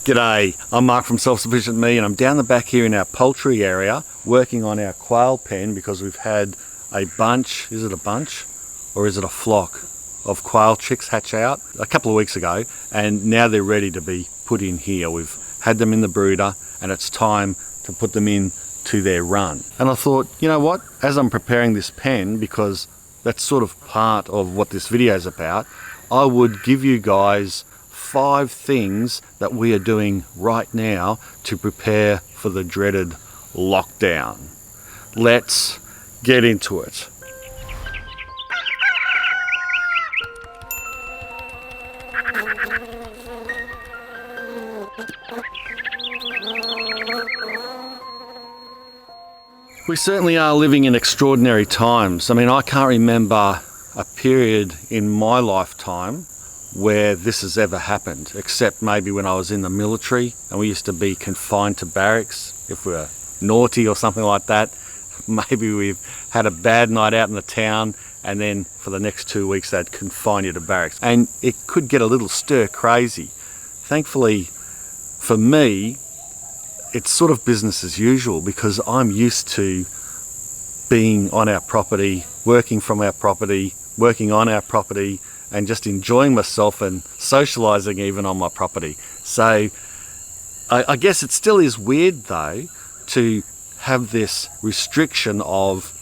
G'day, I'm Mark from Self-Sufficient Me, and I'm down the back here in our poultry area working on our quail pen because we've had a bunch, is it a bunch or is it a flock of quail chicks hatch out a couple of weeks ago, and now they're ready to be put in here. We've had them in the brooder and it's time to put them in to their run. And I thought, you know what, as I'm preparing this pen, because that's sort of part of what this video is about, I would give you guys 5 things that we are doing right now to prepare for the dreaded lockdown. Let's get into it. We certainly are living in extraordinary times. I mean, I can't remember a period in my lifetime where this has ever happened, except maybe when I was in the military and we used to be confined to barracks. If we were naughty or something like that, maybe we've had a bad night out in the town and then for the next 2 weeks they'd confine you to barracks. And it could get a little stir crazy. Thankfully for me, it's sort of business as usual because I'm used to being on our property, working from our property, working on our property, and just enjoying myself and socializing even on my property. So I guess it still is weird though to have this restriction of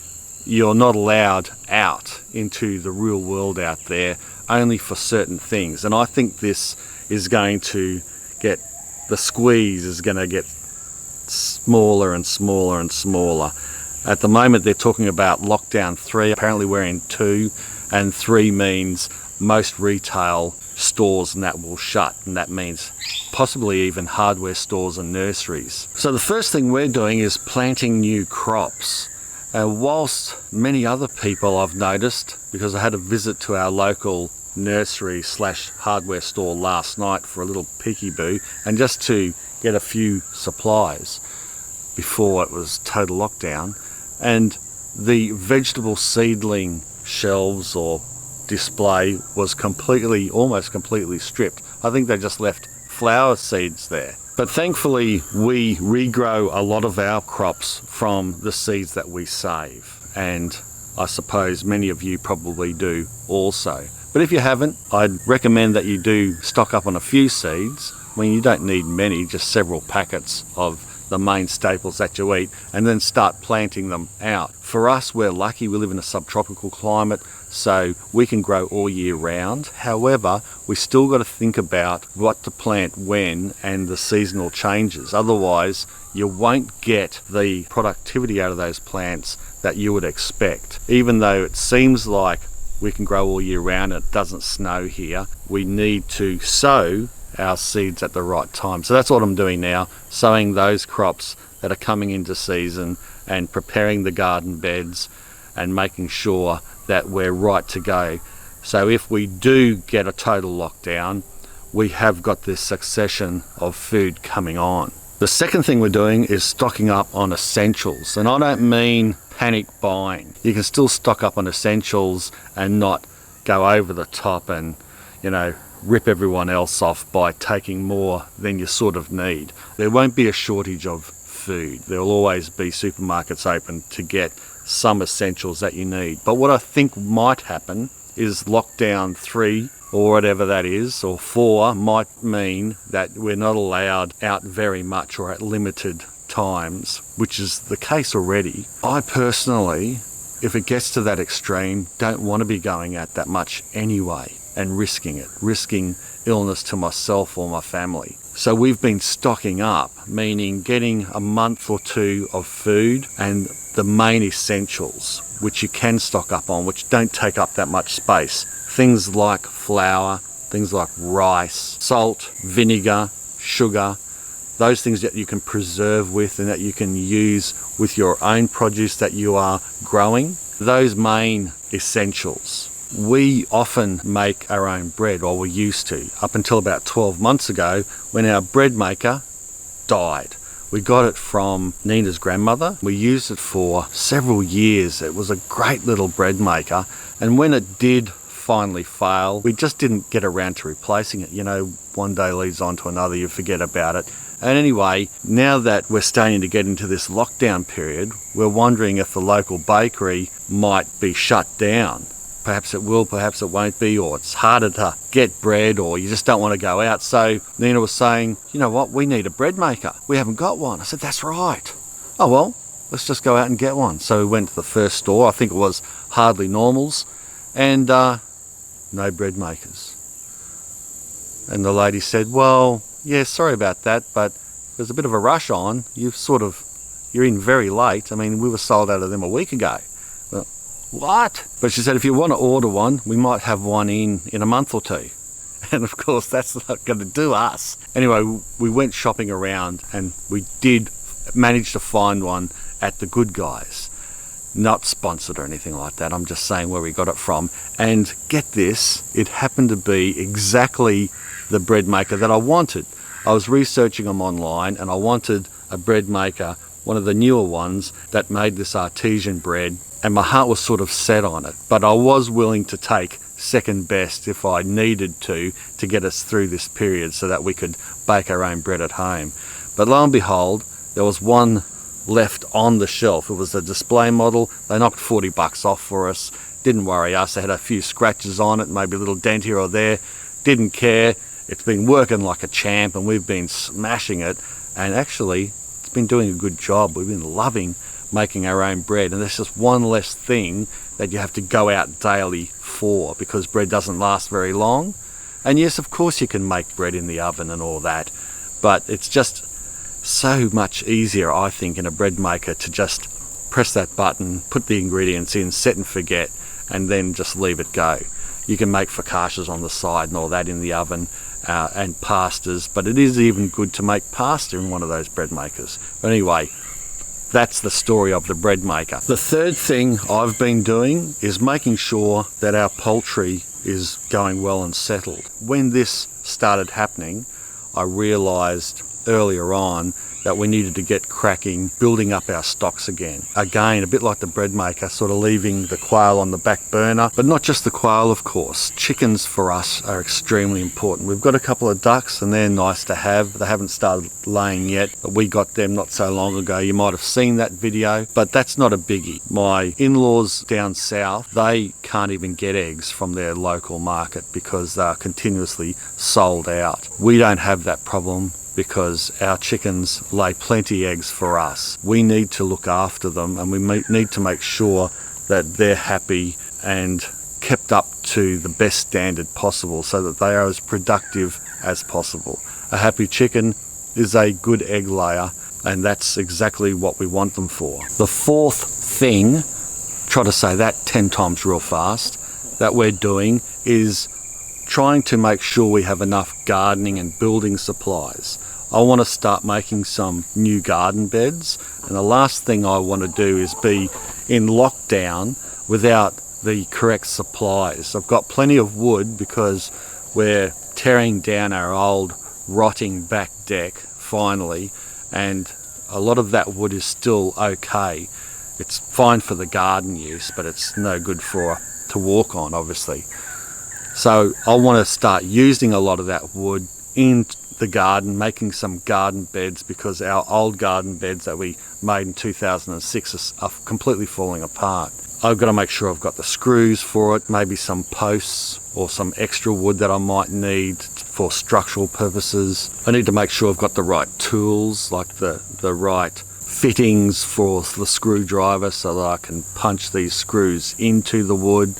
you're not allowed out into the real world out there, only for certain things. And I think this is going to get, the squeeze is going to get smaller and smaller and smaller. At the moment they're talking about lockdown 3, apparently we're in 2, and 3 means most retail stores and that will shut, and that means possibly even hardware stores and nurseries. So the first thing we're doing is planting new crops. Whilst many other people I've noticed, because I had a visit to our local nursery slash hardware store last night for a little peekaboo and just to get a few supplies before it was total lockdown, and the vegetable seedling shelves or display was almost completely stripped. I think they just left flower seeds there. But thankfully we regrow a lot of our crops from the seeds that we save, and I suppose many of you probably do also. But if you haven't, I'd recommend that you do stock up on a few seeds. I mean, you don't need many, just several packets of the main staples that you eat, and then start planting them out. For us, we're lucky, we live in a subtropical climate, so we can grow all year round. However, we still got to think about what to plant when and the seasonal changes. Otherwise, you won't get the productivity out of those plants that you would expect. Even though it seems like we can grow all year round and it doesn't snow here, we need to sow our seeds at the right time. So that's what I'm doing now, sowing those crops that are coming into season and preparing the garden beds and making sure that we're right to go. So if we do get a total lockdown, we have got this succession of food coming on. The second thing we're doing is stocking up on essentials, and I don't mean panic buying. You can still stock up on essentials and not go over the top and, you know, rip everyone else off by taking more than you sort of need. There won't be a shortage of food. There will always be supermarkets open to get some essentials that you need. But what I think might happen is lockdown 3 or whatever that is, or 4, might mean that we're not allowed out very much or at limited times, which is the case already. I personally, if it gets to that extreme, don't want to be going out that much anyway and risking illness to myself or my family. So we've been stocking up, meaning getting a month or 2 of food and the main essentials, which you can stock up on, which don't take up that much space. Things like flour, things like rice, salt, vinegar, sugar, those things that you can preserve with and that you can use with your own produce that you are growing. Those main essentials. We often make our own bread, or we used to, up until about 12 months ago when our bread maker died. We got it from Nina's grandmother. We used it for several years. It was a great little bread maker, and when it did finally fail. We just didn't get around to replacing it. You know, one day leads on to another, you forget about it. And anyway, now that we're starting to get into this lockdown period, we're wondering if the local bakery might be shut down. Perhaps it will, perhaps it won't be, or it's harder to get bread, or you just don't want to go out. So Nina was saying, you know what, we need a bread maker. We haven't got one. I said, that's right. Oh, well, let's just go out and get one. So we went to the first store, I think it was Hardly Normals, and no bread makers. And the lady said, well, yeah, sorry about that, but there's a bit of a rush on. You're in very late. I mean, we were sold out of them a week ago. Well, what? But she said, if you want to order one, we might have one in a month or two. And of course, that's not going to do us. Anyway, we went shopping around and we did manage to find one at the Good Guys. Not sponsored or anything like that. I'm just saying where we got it from. And get this, it happened to be exactly the bread maker that I wanted. I was researching them online and I wanted a bread maker, one of the newer ones that made this artesian bread, and my heart was sort of set on it. But I was willing to take second best if I needed to get us through this period so that we could bake our own bread at home. But lo and behold, there was one left on the shelf. It was a display model. They knocked $40 off for us. Didn't worry us. They had a few scratches on it, maybe a little dent here or there. Didn't care. It's been working like a champ and we've been smashing it. And actually, it's been doing a good job. We've been loving making our own bread, and there's just one less thing that you have to go out daily for, because bread doesn't last very long. And yes, of course you can make bread in the oven and all that, but it's just so much easier, I think, in a bread maker to just press that button, put the ingredients in, set and forget, and then just leave it go. You can make focaccias on the side and all that in the oven, and pastas, but it is even good to make pasta in one of those bread makers. But anyway, that's the story of the bread maker. The third thing I've been doing is making sure that our poultry is going well and settled. When this started happening, I realised earlier on that we needed to get cracking, building up our stocks again. Again, a bit like the bread maker, sort of leaving the quail on the back burner, but not just the quail, of course. Chickens for us are extremely important. We've got a couple of ducks and they're nice to have. They haven't started laying yet, but we got them not so long ago. You might have seen that video, but that's not a biggie. My in-laws down south, they can't even get eggs from their local market because they're continuously sold out. We don't have that problem, because our chickens lay plenty eggs for us. We need to look after them, and we need to make sure that they're happy and kept up to the best standard possible so that they are as productive as possible. A happy chicken is a good egg layer, and that's exactly what we want them for. The fourth thing, try to say that 10 times real fast, that we're doing is trying to make sure we have enough gardening and building supplies. I want to start making some new garden beds, and the last thing I want to do is be in lockdown without the correct supplies. I've got plenty of wood because we're tearing down our old rotting back deck finally, and a lot of that wood is still okay. It's fine for the garden use, but it's no good to walk on, obviously. So I want to start using a lot of that wood in the garden, making some garden beds, because our old garden beds that we made in 2006 are completely falling apart. I've got to make sure I've got the screws for it, maybe some posts or some extra wood that I might need for structural purposes. I need to make sure I've got the right tools, like the right fittings for the screwdriver so that I can punch these screws into the wood,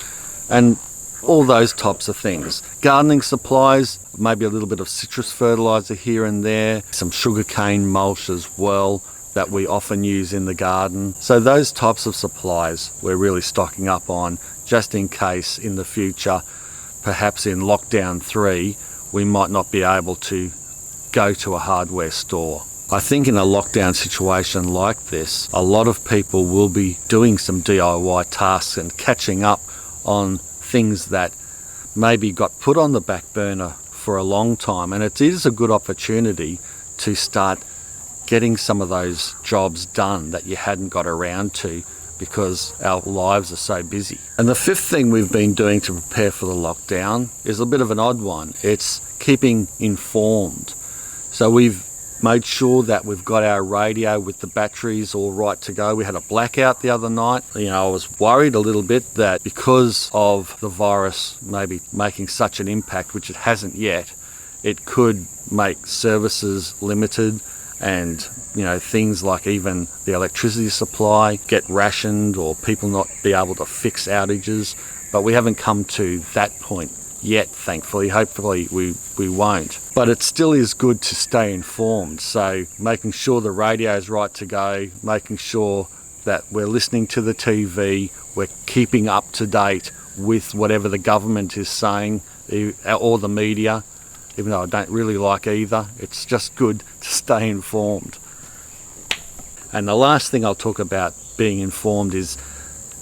and all those types of things. Gardening supplies, maybe a little bit of citrus fertilizer here and there, some sugarcane mulch as well that we often use in the garden. So those types of supplies we're really stocking up on, just in case in the future, perhaps in lockdown 3, we might not be able to go to a hardware store. I think in a lockdown situation like this, a lot of people will be doing some DIY tasks and catching up on things that maybe got put on the back burner for a long time, and it is a good opportunity to start getting some of those jobs done that you hadn't got around to because our lives are so busy. And the fifth thing we've been doing to prepare for the lockdown is a bit of an odd one. It's keeping informed. So we've made sure that we've got our radio with the batteries all right to go. We had a blackout the other night. I was worried a little bit that because of the virus maybe making such an impact, which it hasn't yet, it could make services limited, and things like even the electricity supply get rationed, or people not be able to fix outages. But we haven't come to that point yet, thankfully. Hopefully we won't. But it still is good to stay informed. So making sure the radio is right to go, making sure that we're listening to the TV, we're keeping up to date with whatever the government is saying, or the media, even though I don't really like either. It's just good to stay informed. And the last thing I'll talk about being informed is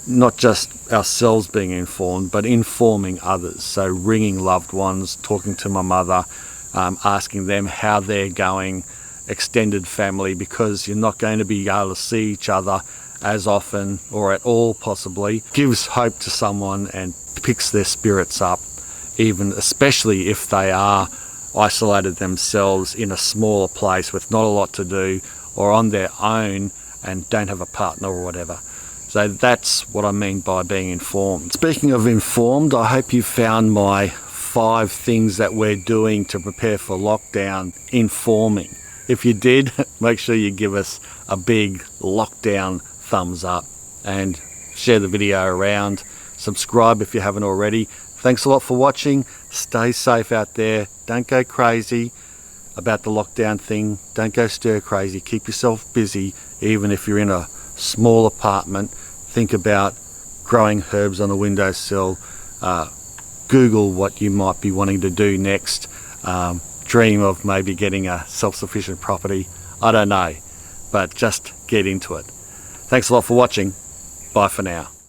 not just ourselves being informed, but informing others. So ringing loved ones, talking to my mother, asking them how they're going, extended family, because you're not going to be able to see each other as often or at all possibly. Gives hope to someone and picks their spirits up, even especially if they are isolated themselves in a smaller place with not a lot to do, or on their own and don't have a partner or whatever. So that's what I mean by being informed. Speaking of informed, I hope you found my 5 things that we're doing to prepare for lockdown informing. If you did, make sure you give us a big lockdown thumbs up and share the video around. Subscribe if you haven't already. Thanks a lot for watching. Stay safe out there. Don't go crazy about the lockdown thing. Don't go stir crazy. Keep yourself busy, even if you're in a small apartment. Think about growing herbs on the windowsill. Google what you might be wanting to do next. Dream of maybe getting a self-sufficient property. I don't know, but just get into it. Thanks a lot for watching. Bye for now.